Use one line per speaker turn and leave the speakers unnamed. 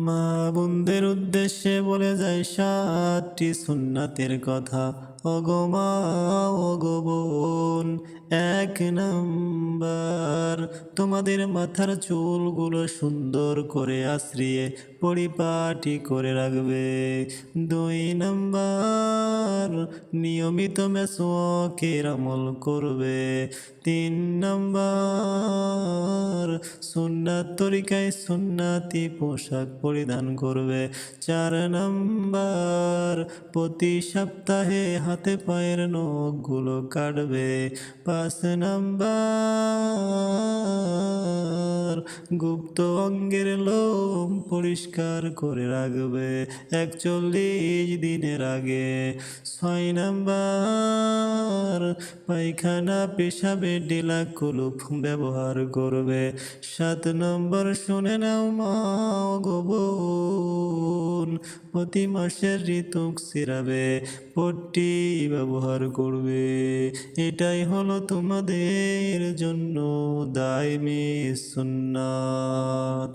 মা বোনদের উদ্দেশ্যে বলে যায় 7টি সুন্নাতের কথা। ওগো মা, ওগো বোন, 1 নাম্বার, তোমাদের মাথার চুলগুলো সুন্দর করে আশ্রিয়ে পরিপাটি করে রাখবে। 2 নাম্বার, নিয়মিত মেসওয়াকের আমল করবে। 3 নাম্বার, সুন্নাত তরিকায় সুন্নাতি পোশাক পরিধান করবে। 4 নাম্বার, প্রতি সপ্তাহে হাতে পায়ের নখগুলো কাটবে। 5 নাম্বার, গুপ্ত অঙ্গের লোম পরিষ্কার করে রাখবে 41 দিনের আগে। 6 নাম্বার, পায়খানা পেশাবে ডিলা কুলুপ ব্যবহার করবে। 7 নম্বর, শুনে নাও মা গো বোন, প্রতি মাসের ঋতুক সিরাবে পট্টি ব্যবহার করবে। এটাই হলো তোমাদের জন্য দায়মি সুন্নাত।